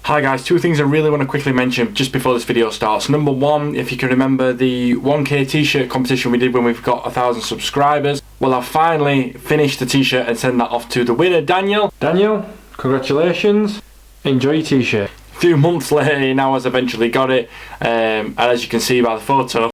Hi guys, two things I really want to quickly mention just before this video starts. Number one, if you can remember the 1k t-shirt competition we did when we've got 1,000 subscribers. Well, I've finally finished the t-shirt and sent that off to the winner, Daniel. Daniel, congratulations. Enjoy your t-shirt. A few months later, he now has eventually got it. And as you can see by the photo,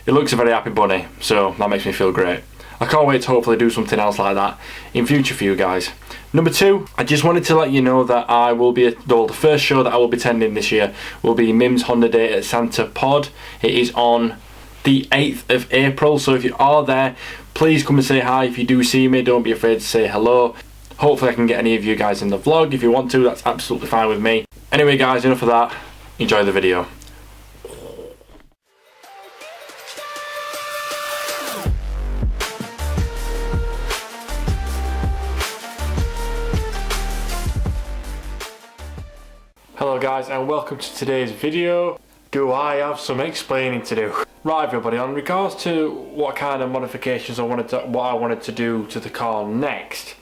it looks a very happy bunny, so that makes me feel great. I can't wait to hopefully do something else like that in future for you guys. Number two, I just wanted to let you know that I will be, the first show that I will be attending this year will be Mim's Honda Day at Santa Pod. It is on the 8th of April, so if you are there, please come and say hi. If you do see me, don't be afraid to say hello. Hopefully I can get any of you guys in the vlog. If you want to, that's absolutely fine with me. Anyway guys, enough of that. Enjoy the video. Hello guys and welcome to today's video. Do I have some explaining to do? Right everybody, on regards to what kind of modifications what I wanted to do to the car next,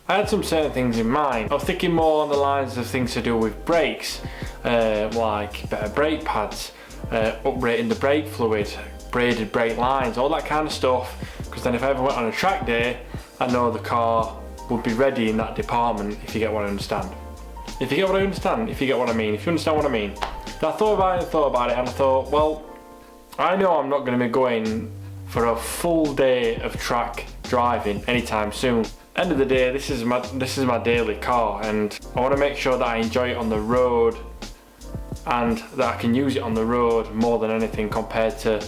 I had some certain things in mind. I was thinking more on the lines of things to do with brakes, like better brake pads, uprating the brake fluid, braided brake lines, all that kind of stuff, because then if I ever went on a track day, I know the car would be ready in that department, if you get what I understand. If you get what I understand, if you get what I mean, if you understand what I mean. I thought about it and I thought, well, I know I'm not going to be going for a full day of track driving anytime soon. End of the day, this is my daily car, and I want to make sure that I enjoy it on the road and that I can use it on the road more than anything compared to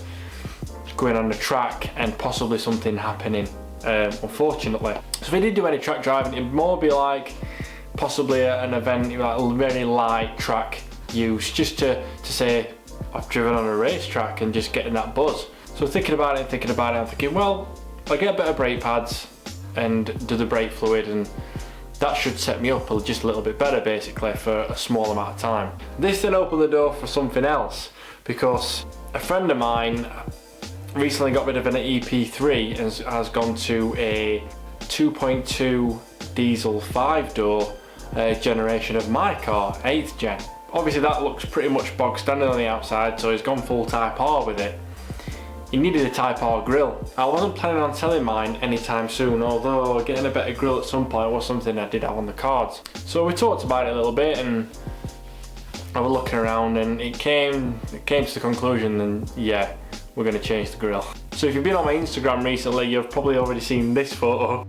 going on the track and possibly something happening, unfortunately. So if I did do any track driving, it'd more be like possibly an event, like a very light track use, just to say I've driven on a racetrack and just getting that buzz. So thinking about it, I'm thinking, well, I get better brake pads and do the brake fluid, and that should set me up just a little bit better basically for a small amount of time. This then opened the door for something else, because a friend of mine recently got rid of an EP3 and has gone to a 2.2 diesel 5-door generation of my car, 8th gen. Obviously that looks pretty much bog standard on the outside, so he's gone full Type R with it. He needed a Type R grille. I wasn't planning on selling mine anytime soon, although getting a better grille at some point was something I did have on the cards. So we talked about it a little bit and I was looking around, and it came to the conclusion that yeah, we're going to change the grille. So if you've been on my Instagram recently, you've probably already seen this photo.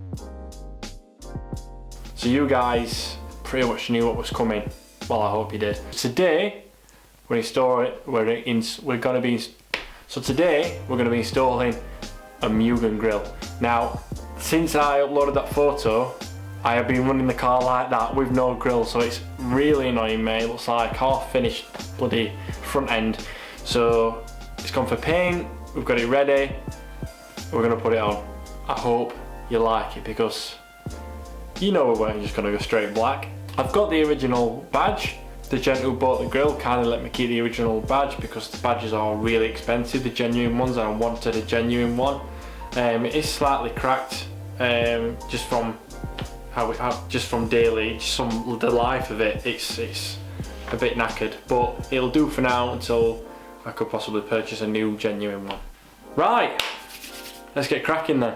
So you guys pretty much knew what was coming. Well, I hope you did. Today we're installing a mugen grill. Now, since I uploaded that photo, I have been running the car like that with no grill, so it's really annoying me. It looks like half finished bloody front end. So it's gone for paint, we've got it ready, we're gonna put it on. I hope you like it, because you know we weren't just gonna go straight black. I've got the original badge. The gent who bought the grill kindly let me keep the original badge because the badges are really expensive, the genuine ones, and I wanted a genuine one. It is slightly cracked, just from daily, the life of it. It's a bit knackered, but it'll do for now until I could possibly purchase a new genuine one. Right, let's get cracking then.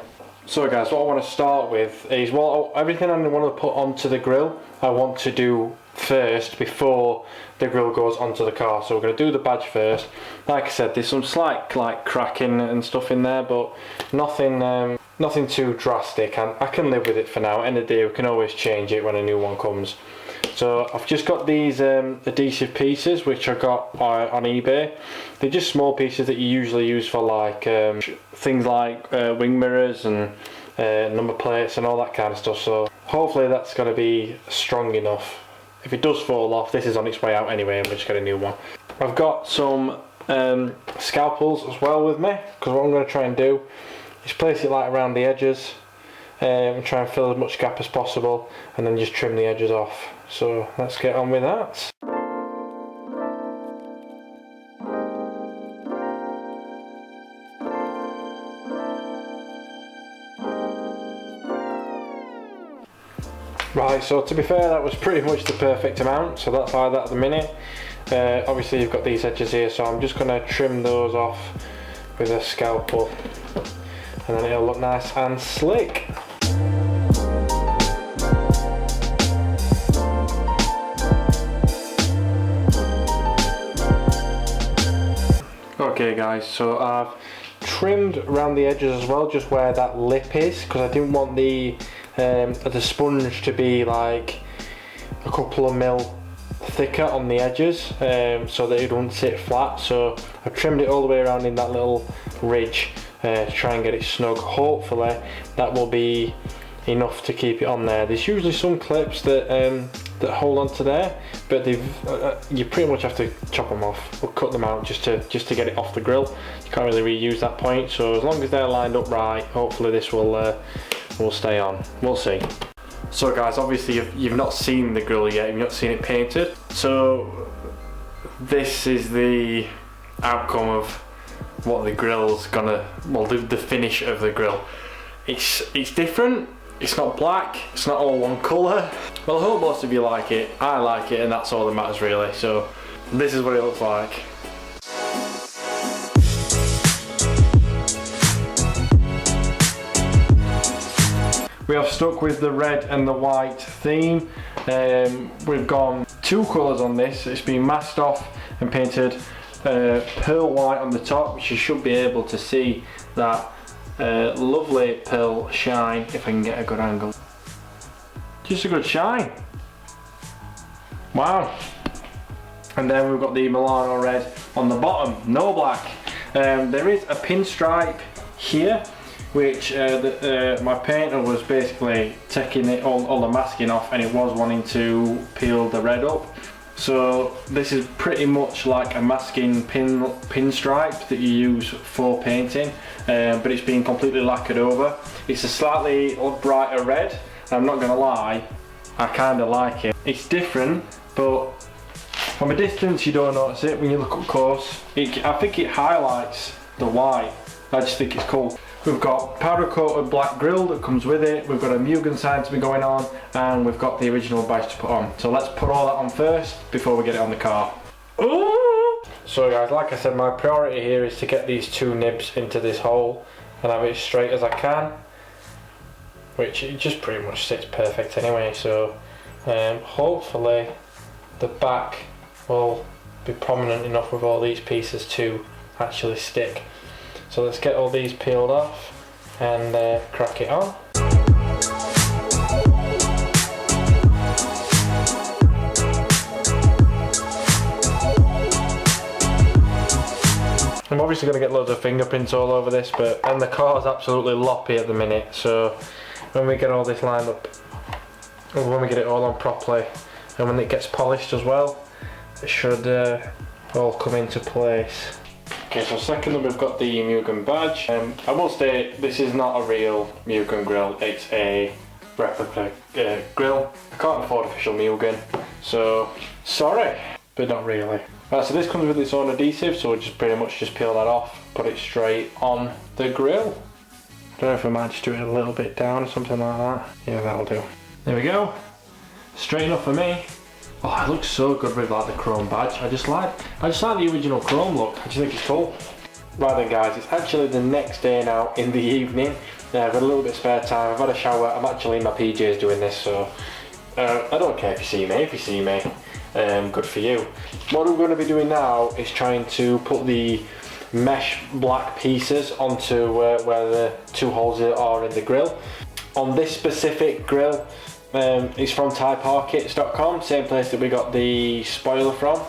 So guys, what I want to start with is, well, everything I want to put onto the grill, I want to do first before the grill goes onto the car. So we're going to do the badge first. Like I said, there's some slight cracking and stuff in there, but nothing too drastic, and I can live with it for now. End of the day, we can always change it when a new one comes. So I've just got these adhesive pieces which I got on eBay. They're just small pieces that you usually use for like things like wing mirrors and number plates and all that kind of stuff. So hopefully that's going to be strong enough. If it does fall off, this is on its way out anyway, and we'll just get a new one. I've got some scalpels as well with me, because what I'm going to try and do is place it like around the edges and try and fill as much gap as possible, and then just trim the edges off. So let's get on with that. Right, Right, so to be fair, that was pretty much the perfect amount, so that's like that at the minute. Obviously you've got these edges here, so I'm just going to trim those off with a scalpel, and then it'll look nice and slick. Okay guys, so I've trimmed around the edges as well, just where that lip is, because I didn't want the sponge to be like a couple of mil thicker on the edges, so that it wouldn't sit flat. So I've trimmed it all the way around in that little ridge to try and get it snug. Hopefully that will be enough to keep it on there. There's usually some clips that hold on to there, but you pretty much have to chop them off or cut them out just to get it off the grill. You can't really reuse that point, so as long as they're lined up right, hopefully this will stay on. We'll see. So guys, obviously you've not seen the grill yet, you've not seen it painted, so this is the outcome of what the grill's gonna, well, the finish of the grill. It's different. It's not black, it's not all one colour. Well, I hope most of you like it. I like it, and that's all that matters really. So this is what it looks like. We have stuck with the red and the white theme. We've gone 2 colours on this. It's been masked off and painted pearl white on the top, which you should be able to see that lovely pearl shine, if I can get a good angle. Just a good shine. Wow. And then we've got the Milano red on the bottom, no black. There is a pinstripe here, which my painter was basically taking it all the masking off, and it was wanting to peel the red up. So this is pretty much like a masking pinstripe that you use for painting, but it's been completely lacquered over. It's a slightly brighter red, and I'm not gonna lie, I kind of like it. It's different, but from a distance you don't notice it. When you look up close, I think it highlights the white. I just think it's cool. We've got powder coated black grill that comes with it, we've got a mugen sign to be going on, and we've got the original badge to put on. So let's put all that on first before we get it on the car. Ooh! So guys, like I said, my priority here is to get these 2 nibs into this hole and have it as straight as I can, which it just pretty much sits perfect anyway. So hopefully the back will be prominent enough with all these pieces to actually stick. So let's get all these peeled off and crack it on. I'm obviously going to get loads of fingerprints all over this, and the car's absolutely loppy at the minute, so when we get all this lined up, and when we get it all on properly, and when it gets polished as well, it should all come into place. Okay, so second up we've got the Mugen badge. I will state this is not a real Mugen grill, it's a replica grill. I can't afford official Mugen, so sorry, but not really. Right, so this comes with its own adhesive, so we'll just pretty much just peel that off, put it straight on the grill. I don't know if we might just do it a little bit down or something like that. Yeah, that'll do. There we go. Straight enough for me. Oh, it looks so good with like the chrome badge. I just like the original chrome look. I just think it's cool. Right then guys, it's actually the next day now in the evening. I've got a little bit of spare time, I've had a shower, I'm actually in my PJs doing this, so I don't care if you see me. If you see me, good for you. What we're going to be doing now is trying to put the mesh black pieces onto where the 2 holes are in the grill. On this specific grill, it's from ThaiParkits.com, same place that we got the spoiler from.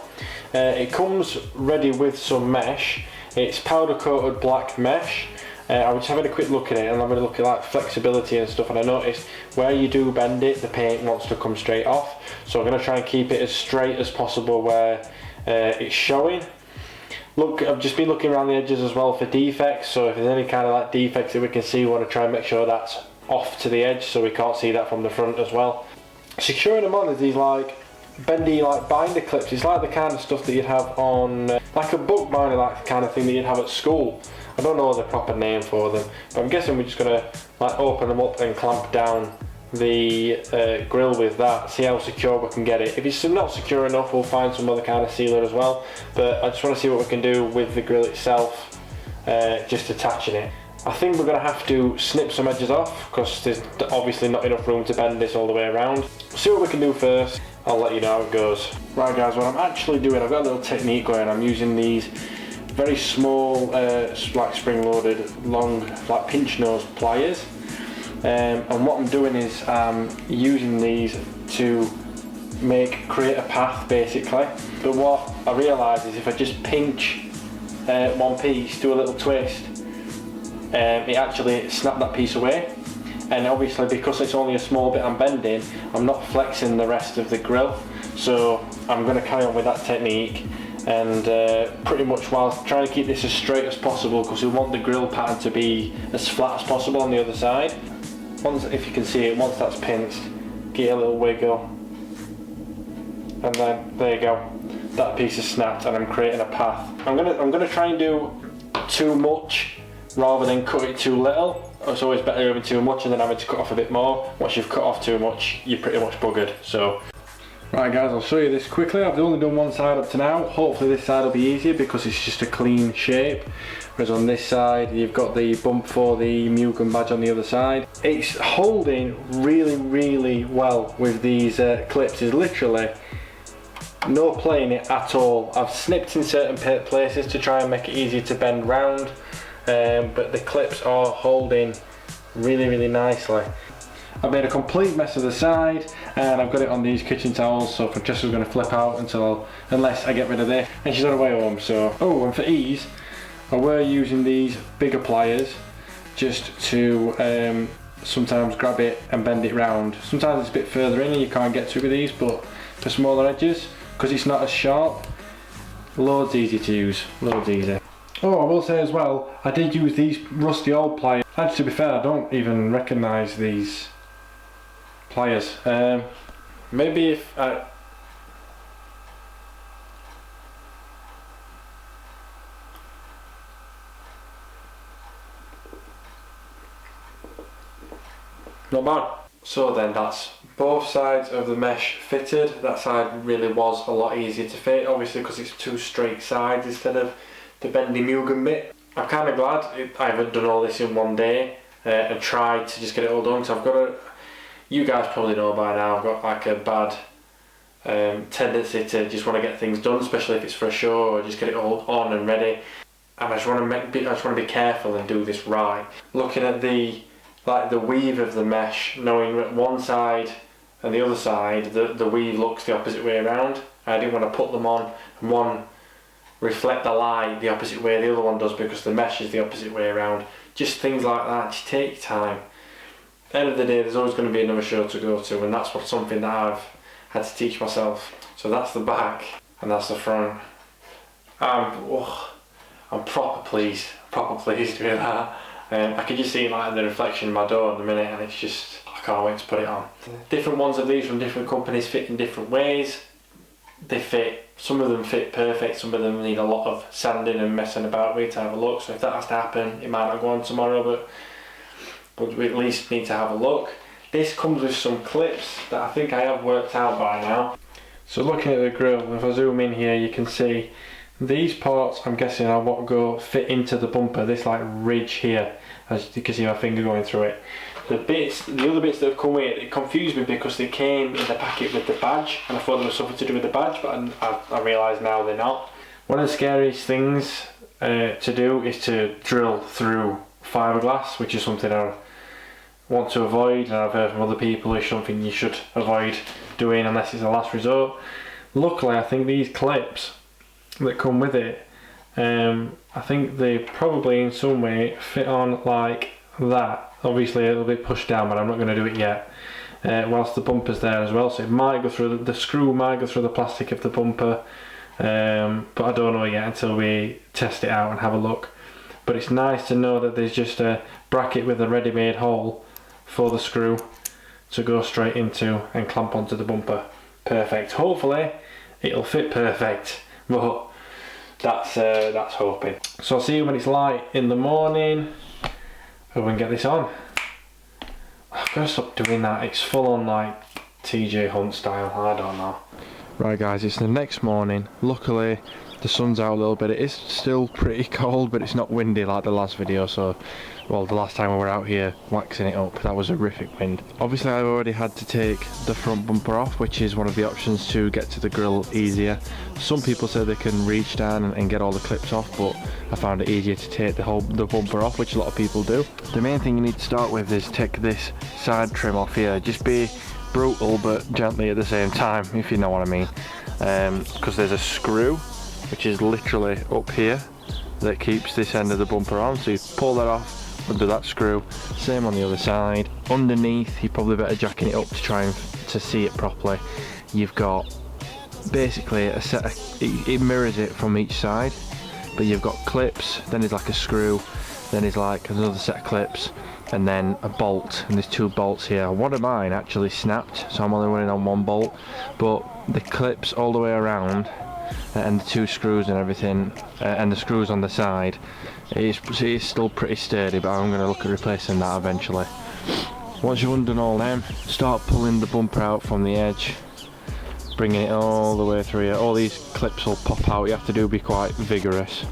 It comes ready with some mesh. It's powder coated black mesh. I was having a quick look at it, and I'm going to look at like flexibility and stuff, and I noticed where you do bend it, the paint wants to come straight off. So I'm going to try and keep it as straight as possible where it's showing. Look, I've just been looking around the edges as well for defects, so if there's any kind of like defects that we can see, we want to try and make sure that's off to the edge so we can't see that from the front as well. Securing them on is these like bendy like binder clips. It's like the kind of stuff that you'd have on like a book binder, like the kind of thing that you'd have at school. I don't know the proper name for them, but I'm guessing we're just gonna like open them up and clamp down the grill with that, see how secure we can get it. If it's not secure enough, we'll find some other kind of sealer as well, but I just want to see what we can do with the grill itself, just attaching it. I think we're going to have to snip some edges off because there's obviously not enough room to bend this all the way around. See what we can do first, I'll let you know how it goes. Right guys, what I'm actually doing, I've got a little technique going. I'm using these very small, like spring-loaded, long, like pinch nose pliers. And what I'm doing is using these to create a path basically. But what I realise is if I just pinch one piece, do a little twist, it actually snapped that piece away. And obviously because it's only a small bit I'm bending, I'm not flexing the rest of the grill. So I'm going to carry on with that technique and pretty much whilst trying to keep this as straight as possible because we want the grill pattern to be as flat as possible on the other side. Once, if you can see it, once that's pinched, give it a little wiggle, and then there you go. That piece is snapped, and I'm creating a path. I'm gonna try and do too much rather than cut it too little. It's always better having too much and then having to cut off a bit more. Once you've cut off too much, you're pretty much buggered. So, right guys, I'll show you this quickly. I've only done one side up to now. Hopefully this side will be easier because it's just a clean shape. Whereas on this side, you've got the bump for the mugen badge on the other side. It's holding really, really well with these clips. There's literally no playing it at all. I've snipped in certain places to try and make it easier to bend round, but the clips are holding really, really nicely. I've made a complete mess of the side and I've got it on these kitchen towels, so Francesca's going to flip out unless I get rid of this, and she's on her way home. So, oh, and for ease, I were using these bigger pliers just to sometimes grab it and bend it round. Sometimes it's a bit further in and you can't get to it with these, but for smaller edges, because it's not as sharp, loads easy to use, loads easy. Oh, I will say as well, I did use these rusty old pliers. Actually, to be fair, I don't even recognise these pliers. Maybe if I... Not bad. So then that's both sides of the mesh fitted. That side really was a lot easier to fit, obviously because it's two straight sides instead of the bendy mugen bit. I'm kind of glad I haven't done all this in one day and tried to just get it all done. So I've got you guys probably know by now, I've got like a bad tendency to just want to get things done, especially if it's for a show, or just get it all on and ready. And I just want to be careful and do this right. Looking at the weave of the mesh, knowing that one side and the other side, the weave looks the opposite way around. I didn't want to put them on and one reflect the light the opposite way the other one does because the mesh is the opposite way around. Just things like that, just take your time. At the end of the day, there's always going to be another show to go to, and that's something that I've had to teach myself. So that's the back and that's the front. I'm proper pleased with that. I can just see like the reflection in my door at the minute, and it's just, I can't wait to put it on. Different ones of these from different companies fit in different ways. They fit, some of them fit perfect, some of them need a lot of sanding and messing about with to have a look. So if that has to happen, it might not go on tomorrow, but we at least need to have a look. This comes with some clips that I think I have worked out by now. So looking at the grill, if I zoom in here, you can see these parts, I'm guessing are what fit into the bumper, this like ridge here, as you can see my finger going through it. The other bits that have come with it confused me because they came in the packet with the badge, and I thought there was something to do with the badge, but I realise now they're not. One of the scariest things to do is to drill through fiberglass, which is something I want to avoid, and I've heard from other people it's something you should avoid doing unless it's a last resort. Luckily, I think these clips that come with it, I think they probably in some way fit on like that. Obviously it'll be pushed down, but I'm not going to do it yet, whilst the bumper's there as well, so it might go through, the screw might go through the plastic of the bumper, but I don't know yet until we test it out and have a look. But it's nice to know that there's just a bracket with a ready-made hole for the screw to go straight into and clamp onto the bumper. Perfect. Hopefully it'll fit perfect, but that's hoping. So I'll see you when it's light in the morning and we can get this on. I've got to stop doing that. It's full on like TJ Hunt style. I don't know. Right guys, it's the next morning. Luckily the sun's out a little bit. It is still pretty cold, but it's not windy like the last video. So, well, the last time we were out here waxing it up, that was a horrific wind. Obviously I've already had to take the front bumper off, which is one of the options to get to the grill easier. Some people say they can reach down and get all the clips off, but I found it easier to take the bumper off, which a lot of people do. The main thing you need to start with is take this side trim off here. Just be brutal but gently at the same time, if you know what I mean, because there's a screw which is literally up here that keeps this end of the bumper on, so you pull that off under that screw. Same on the other side. Underneath, you probably better jacking it up to try and to see it properly. You've got basically a set of, it mirrors it from each side, but you've got clips, then there's like a screw, then there's like another set of clips, and then a bolt, and there's 2 bolts here. One of mine actually snapped, so I'm only running on 1 bolt, but the clips all the way around and the 2 screws and everything, and the screws on the side, it's still pretty sturdy, but I'm going to look at replacing that eventually. Once you've undone all them, start pulling the bumper out from the edge, bringing it all the way through here. All these clips will pop out, you have to be quite vigorous.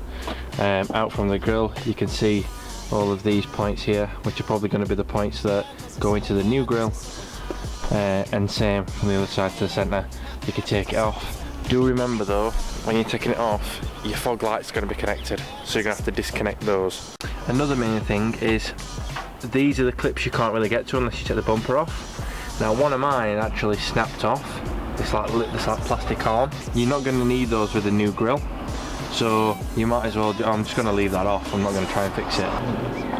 Out from the grill, you can see all of these points here, which are probably going to be the points that go into the new grill, and same from the other side to the centre. You can take it off. Do remember though, when you're taking it off, your fog light's going to be connected, so you're going to have to disconnect those. Another main thing is, these are the clips you can't really get to unless you take the bumper off. Now one of mine actually snapped off. It's like plastic arm. You're not going to need those with a new grill, so you might as well, I'm just going to leave that off. I'm not going to try and fix it.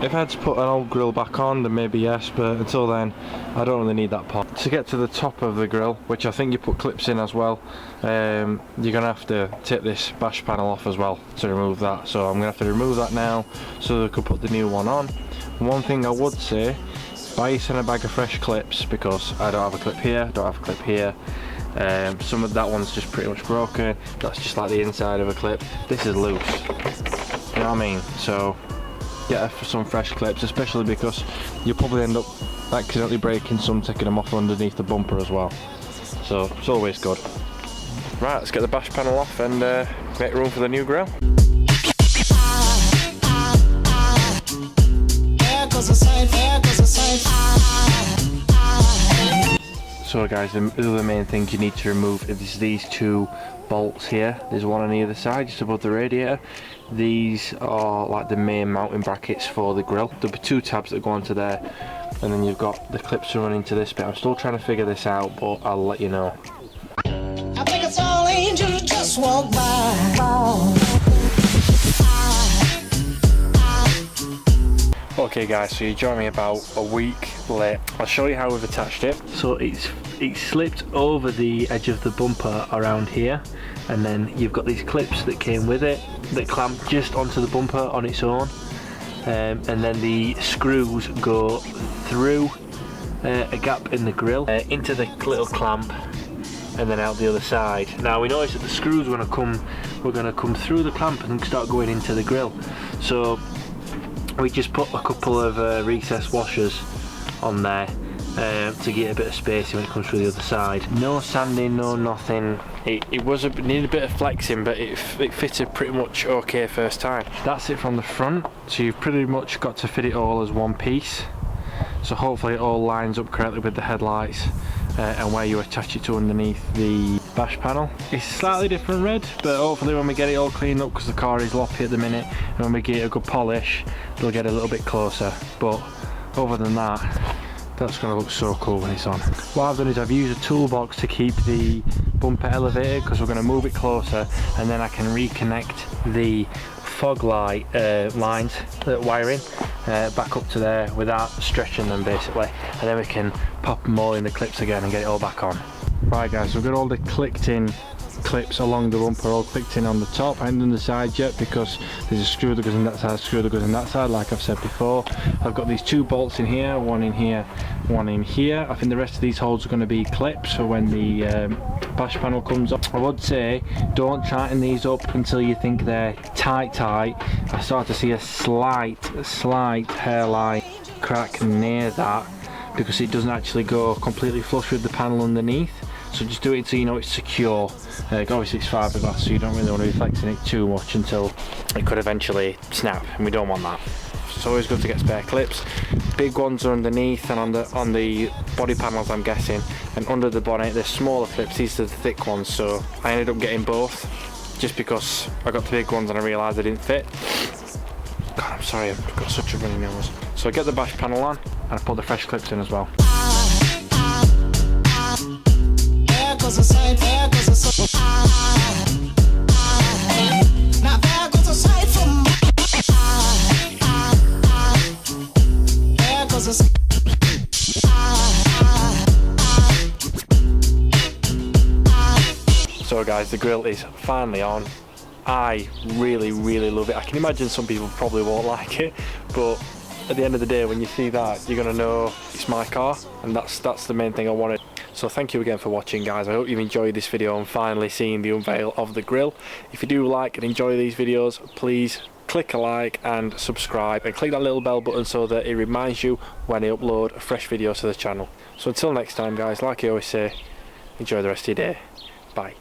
If I had to put an old grill back on, then maybe yes, but until then I don't really need that part. To get to the top of the grill, which I think you put clips in as well, you're going to have to take this bash panel off as well to remove that. So I'm going to have to remove that now so that I can put the new one on. One thing I would say, buy yourself a bag of fresh clips, because I don't have a clip here, don't have a clip here. Some of that one's just pretty much broken. That's just like the inside of a clip. This is loose, you know what I mean? So get some fresh clips, especially because you'll probably end up accidentally breaking some, taking them off underneath the bumper as well. So it's always good. Right, let's get the bash panel off and make room for the new grill. So guys, the other main things you need to remove is these 2 bolts here. There's one on either side, just above the radiator. These are like the main mounting brackets for the grill. There'll be 2 tabs that go onto there, and then you've got the clips to run into this bit. I'm still trying to figure this out, but I'll let you know. I think it's all angels just walk by. Okay guys, so you joined me about a week late. I'll show you how we've attached it. So it's slipped over the edge of the bumper around here, and then you've got these clips that came with it that clamp just onto the bumper on its own, and then the screws go through a gap in the grill into the little clamp and then out the other side. Now we noticed that the screws were going to come through the clamp and start going into the grill, so we just put a couple of recessed washers on there to get a bit of spacing when it comes through the other side. No sanding, no nothing. It needed a bit of flexing, but it fitted pretty much okay first time. That's it from the front, so you've pretty much got to fit it all as one piece. So hopefully it all lines up correctly with the headlights and where you attach it to underneath the bash panel. It's slightly different red, but hopefully when we get it all cleaned up, because the car is loppy at the minute, and when we get a good polish, it'll get a little bit closer. But other than that, that's going to look so cool when it's on. What I've done is I've used a toolbox to keep the bumper elevated, because we're going to move it closer, and then I can reconnect the fog light lines, wiring, back up to there without stretching them basically, and then we can pop them all in the clips again and get it all back on. Right guys, so we've got all the clicked in clips along the bumper all clicked in on the top and on the side yet, because there's a screw that goes in that side, screw that goes in that side, like I've said before. I've got these 2 bolts in here, one in here, one in here. I think the rest of these holes are going to be clips for when the bash panel comes up. I would say don't tighten these up until you think they're tight. I start to see a slight hairline crack near that, because it doesn't actually go completely flush with the panel underneath. So just do it so you know it's secure. Obviously it's fiberglass, so you don't really want to be flexing it too much until it could eventually snap, and we don't want that. It's always good to get spare clips. Big ones are underneath and on the body panels, I'm guessing, and under the bonnet there's smaller clips. These are the thick ones, so I ended up getting both just because I got the big ones and I realised they didn't fit. God, I'm sorry, I've got such a runny nose. So I get the bash panel on and I put the fresh clips in as well. So guys, the grill is finally on. I really love it. I can imagine some people probably won't like it, but at the end of the day, when you see that, you're gonna know it's my car, and that's the main thing I wanted. So thank you again for watching, guys. I hope you've enjoyed this video and finally seeing the unveil of the grill. If you do like and enjoy these videos, please click a like and subscribe, and click that little bell button so that it reminds you when I upload a fresh video to the channel. So until next time, guys, like I always say, enjoy the rest of your day. Bye.